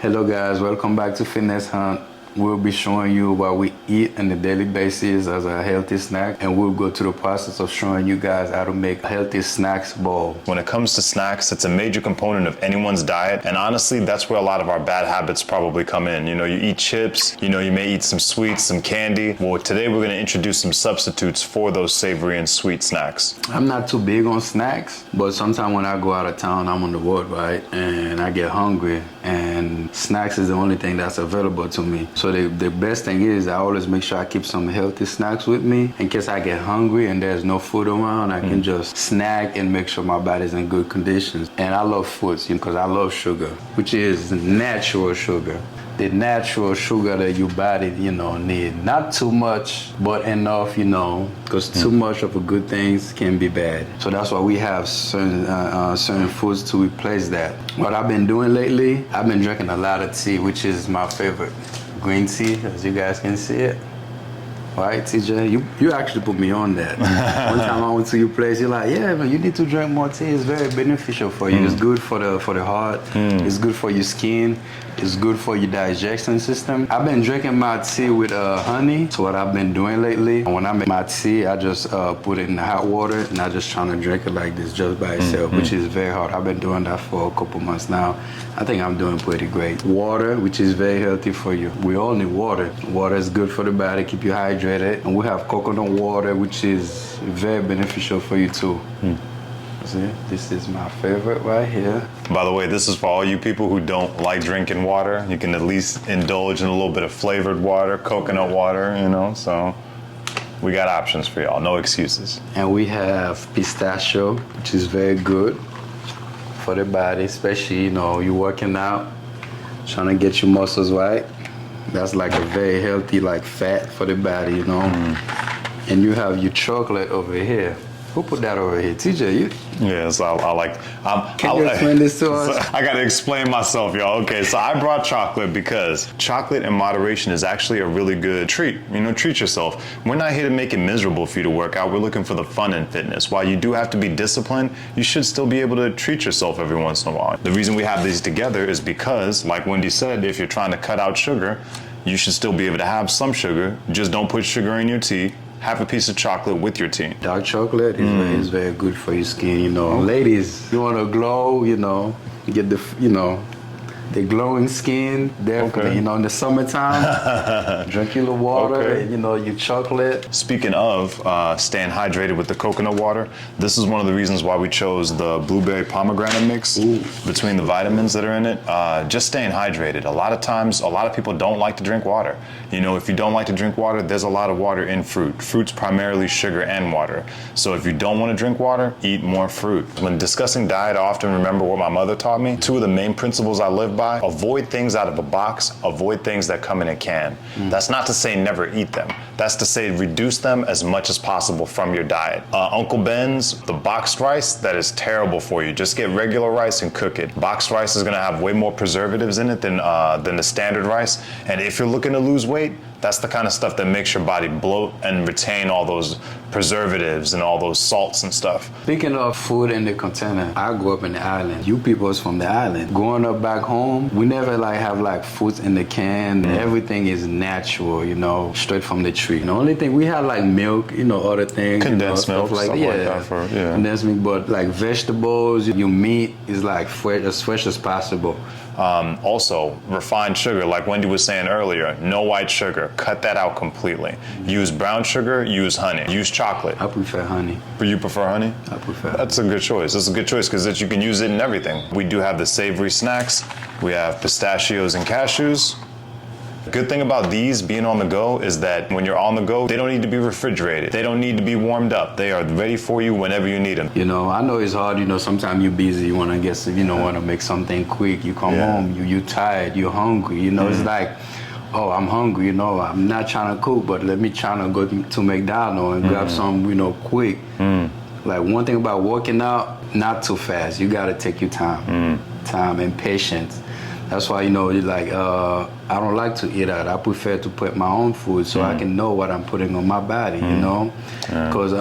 Hello guys, welcome back to Fitness Hunt. We'll be showing you what we eat on a daily basis as a healthy snack, and we'll go through the process of showing you guys how to make a healthy snacks bowl. When it comes to snacks, it's a major component of anyone's diet, and honestly, that's where a lot of our bad habits probably come in. You eat chips, you may eat some sweets, some candy. Well, today we're gonna introduce some substitutes for those savory and sweet snacks. I'm not too big on snacks, but sometimes when I go out of town, I'm on the road, right? And I get hungry, and snacks is the only thing that's available to me. So the best thing is I always make sure I keep some healthy snacks with me in case I get hungry and there's no food around. I can just snack and make sure my body's in good conditions. And I love foods because I love sugar, which is natural sugar. The natural sugar that your body, need. Not too much, but enough, because too much of a good things can be bad. So that's why we have certain foods to replace that. What I've been doing lately, I've been drinking a lot of tea, which is my favorite. Green tea, as you guys can see it. Right, TJ? You actually put me on that. One time I went to your place, you're like, yeah, man, you need to drink more tea. It's very beneficial for you. It's good for the heart. It's good for your skin. It's good for your digestion system. I've been drinking my tea with honey. So what I've been doing lately, when I make my tea, I just put it in hot water and I just trying to drink it like this just by itself, which is very hard. I've been doing that for a couple months now. I think I'm doing pretty great. Water, which is very healthy for you. We all need water. Water is good for the body, keep you hydrated. And we have coconut water, which is very beneficial for you too. See, this is my favorite right here. By the way, this is for all you people who don't like drinking water. You can at least indulge in a little bit of flavored water, coconut water, so we got options for y'all, no excuses. And we have pistachio, which is very good for the body, especially, you're working out, trying to get your muscles right. That's like a very healthy, fat for the body, And you have your chocolate over here. Who put that over here? TJ, you? Yes, I like. Can you explain this to us? I gotta explain myself, y'all. Okay, so I brought chocolate because chocolate in moderation is actually a really good treat. Treat yourself. We're not here to make it miserable for you to work out. We're looking for the fun in fitness. While you do have to be disciplined, you should still be able to treat yourself every once in a while. The reason we have these together is because, like Wendy said, if you're trying to cut out sugar, you should still be able to have some sugar. Just don't put sugar in your tea. Have a piece of chocolate with your tea. Dark chocolate is very good for your skin, Ladies, you want to glow, get the glowing skin, definitely, in the summertime, drink your water, and, your chocolate. Speaking of staying hydrated with the coconut water, this is one of the reasons why we chose the blueberry pomegranate mix between the vitamins that are in it. Just staying hydrated. A lot of times, a lot of people don't like to drink water. If you don't like to drink water, there's a lot of water in fruit. Fruit's primarily sugar and water. So if you don't want to drink water, eat more fruit. When discussing diet, I often remember what my mother taught me. Two of the main principles I live by: avoid things out of a box, avoid things that come in a can. That's not to say never eat them. That's to say reduce them as much as possible from your diet. Uncle Ben's, the boxed rice, that is terrible for you. Just get regular rice and cook it. Boxed rice is gonna have way more preservatives in it than the standard rice. And if you're looking to lose weight, that's the kind of stuff that makes your body bloat and retain all those preservatives and all those salts and stuff. Speaking of food in the container, I grew up in the island. You people's from the island. Growing up back home, we never have fruits in the can. Everything is natural, straight from the tree. The only thing we have milk, other things. Condensed milk, stuff like that for, condensed milk, but vegetables, your meat is fresh as possible. Also, refined sugar, like Wendy was saying earlier, no white sugar. Cut that out completely. Use brown sugar, use honey, use chocolate. I prefer honey. You prefer honey? I prefer. That's a good choice. That's a good choice because you can use it in everything. We do have the savory snacks. We have pistachios and cashews. The good thing about these being on the go is that when you're on the go, they don't need to be refrigerated. They don't need to be warmed up. They are ready for you whenever you need them. I know it's hard. Sometimes you're busy. You want to get, want to make something quick. You come home, you're tired, you're hungry. It's like, oh, I'm hungry. I'm not trying to cook, but let me try to go to McDonald's and grab some, quick. Like one thing about working out, not too fast. You got to take your time, time and patience. That's why, I don't like to eat out. I prefer to prep my own food so I can know what I'm putting on my body, Because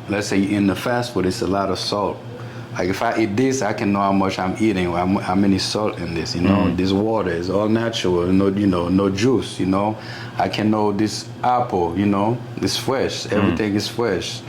let's say in the fast food, it's a lot of salt. Like if I eat this, I can know how much I'm eating, how many salt in this, you know. This water is all natural, no juice, you know. I can know this apple, you know, it's fresh. Everything is fresh.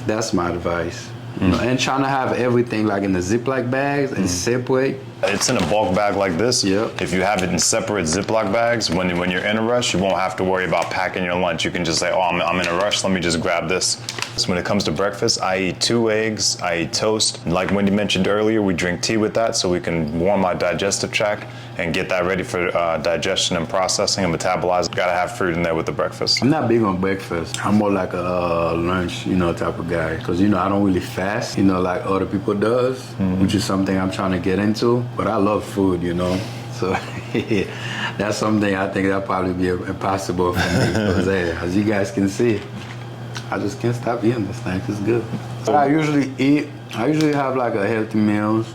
That's my advice. You know, and trying to have everything like in the Ziploc bags and separate. It's in a bulk bag like this. Yep. If you have it in separate Ziploc bags, when you're in a rush, you won't have to worry about packing your lunch. You can just say, oh, I'm in a rush, let me just grab this. So when it comes to breakfast, I eat 2 eggs, I eat toast. Like Wendy mentioned earlier, we drink tea with that so we can warm our digestive tract and get that ready for digestion and processing and metabolizing. Gotta have fruit in there with the breakfast. I'm not big on breakfast. I'm more like a lunch, type of guy. Because, I don't really fast, like other people does, which is something I'm trying to get into. But I love food, So that's something I think that'll probably be impossible for me. Because, as you guys can see, I just can't stop eating this thing. It's good. What I usually have like a healthy meals.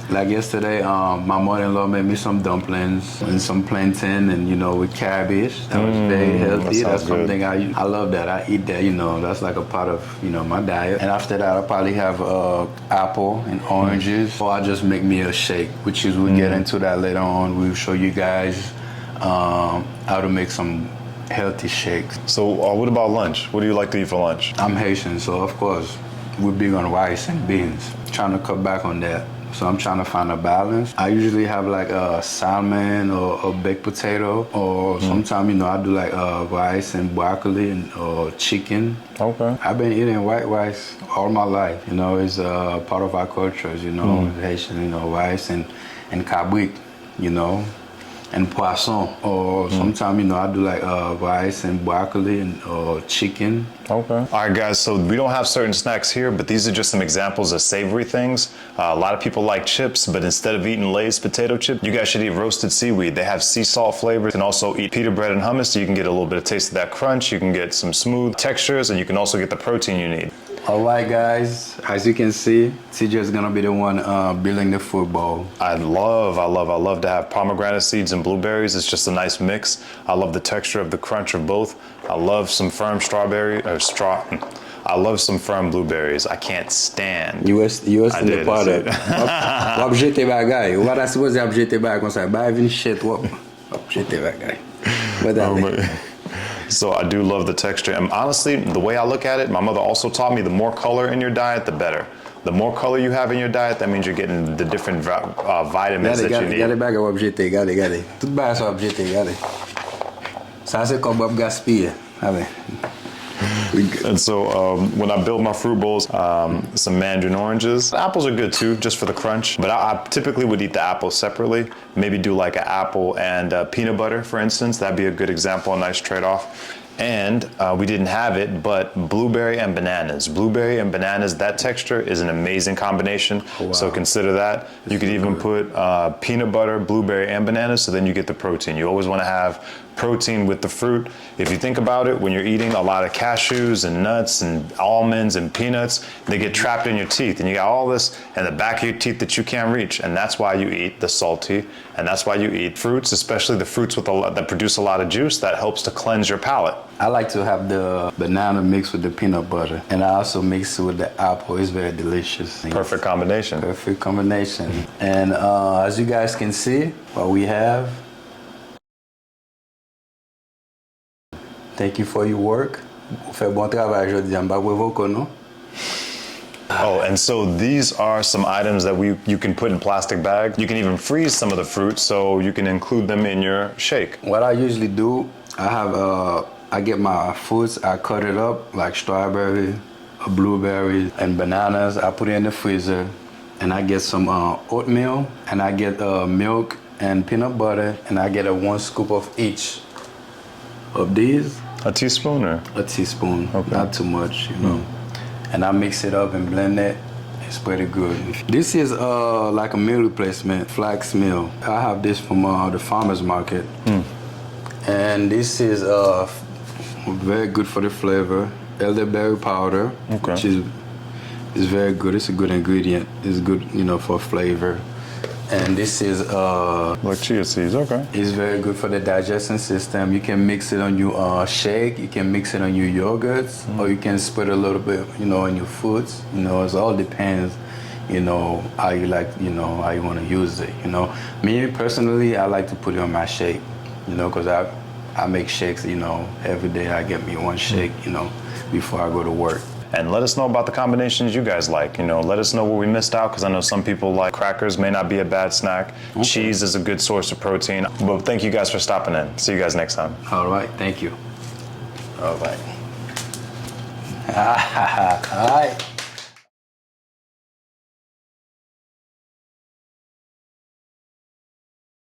Like yesterday, my mother-in-law made me some dumplings and some plantain and, with cabbage. That was very healthy. That's something I love that. I eat that, that's like a part of, my diet. And after that, I'll probably have apple and oranges. Or I just make me a shake, which is, we'll get into that later on. We'll show you guys how to make some healthy shakes. So what about lunch? What do you like to eat for lunch? I'm Haitian, so of course, we're big on rice and beans. Trying to cut back on that. So I'm trying to find a balance. I usually have like a salmon or a baked potato, or sometimes, I do like rice and broccoli or chicken. Okay. I've been eating white rice all my life. It's part of our cultures, Haitian, rice and cabrit, and poisson. Or sometimes, I do like rice and broccoli or chicken. Okay. All right, guys, so we don't have certain snacks here, but these are just some examples of savory things. A lot of people like chips, but instead of eating Lay's potato chip, you guys should eat roasted seaweed. They have sea salt flavor. You can also eat pita bread and hummus, so you can get a little bit of taste of that crunch. You can get some smooth textures, and you can also get the protein you need. All right, guys, as you can see, TJ is gonna be the one building the food bowl. I love to have pomegranate seeds and blueberries. It's just a nice mix. I love the texture of the crunch of both. I love some firm I love some firm blueberries. I can't stand. US in the product. Objete bagay. What I suppose objete bagay comme ça. Ba even shit what objete bagay. So I do love the texture. And honestly, the way I look at it, my mother also taught me the more color in your diet, the better. The more color you have in your diet, that means you're getting the different vitamins that you need. Gade bagay objete, gade. Tout bagay sa objete, gade. Ça c'est comme Bob gaspiller. And so when I build my fruit bowls, some mandarin oranges. Apples are good too, just for the crunch. But I typically would eat the apples separately. Maybe do like an apple and peanut butter, for instance. That'd be a good example, a nice trade-off. And we didn't have it, but blueberry and bananas. Blueberry and bananas, that texture is an amazing combination. Oh, wow. So consider that. You could even put peanut butter, blueberry, and bananas, so then you get the protein. You always want to have protein with the fruit. If you think about it, when you're eating a lot of cashews and nuts and almonds and peanuts, they get trapped in your teeth, and you got all this in the back of your teeth that you can't reach. And that's why you eat the salty, and that's why you eat fruits, especially the fruits that produce a lot of juice. That helps to cleanse your palate. I like to have the banana mixed with the peanut butter, and I also mix it with the apple. It's very delicious. Perfect combination. Perfect combination. And as you guys can see, what we have. Thank you for your work. Fait bon travail aujourd'hui. Oh, and so these are some items that you can put in plastic bags. You can even freeze some of the fruit, so you can include them in your shake. What I usually do, I get my fruits, I cut it up like strawberry, blueberries, and bananas. I put it in the freezer, and I get some oatmeal, and I get milk and peanut butter, and I get 1 scoop of each of these. A teaspoon or? A teaspoon, okay. Not too much, And I mix it up and blend it. It's pretty good. This is like a meal replacement, flax meal. I have this from the farmer's market. And this is very good for the flavor. Elderberry powder, which is very good. It's a good ingredient. It's good, for flavor. And this is like chia seeds, okay. It's very good for the digestion system. You can mix it on your shake, you can mix it on your yogurts, or you can spread a little bit, in your foods. It all depends. how you like, how you want to use it. Me personally, I like to put it on my shake, because I make shakes, every day I get me one shake, before I go to work. And let us know about the combinations you guys like. Let us know what we missed out, because I know some people like crackers may not be a bad snack. Okay. Cheese is a good source of protein. But thank you guys for stopping in. See you guys next time. All right, thank you. All right. All right.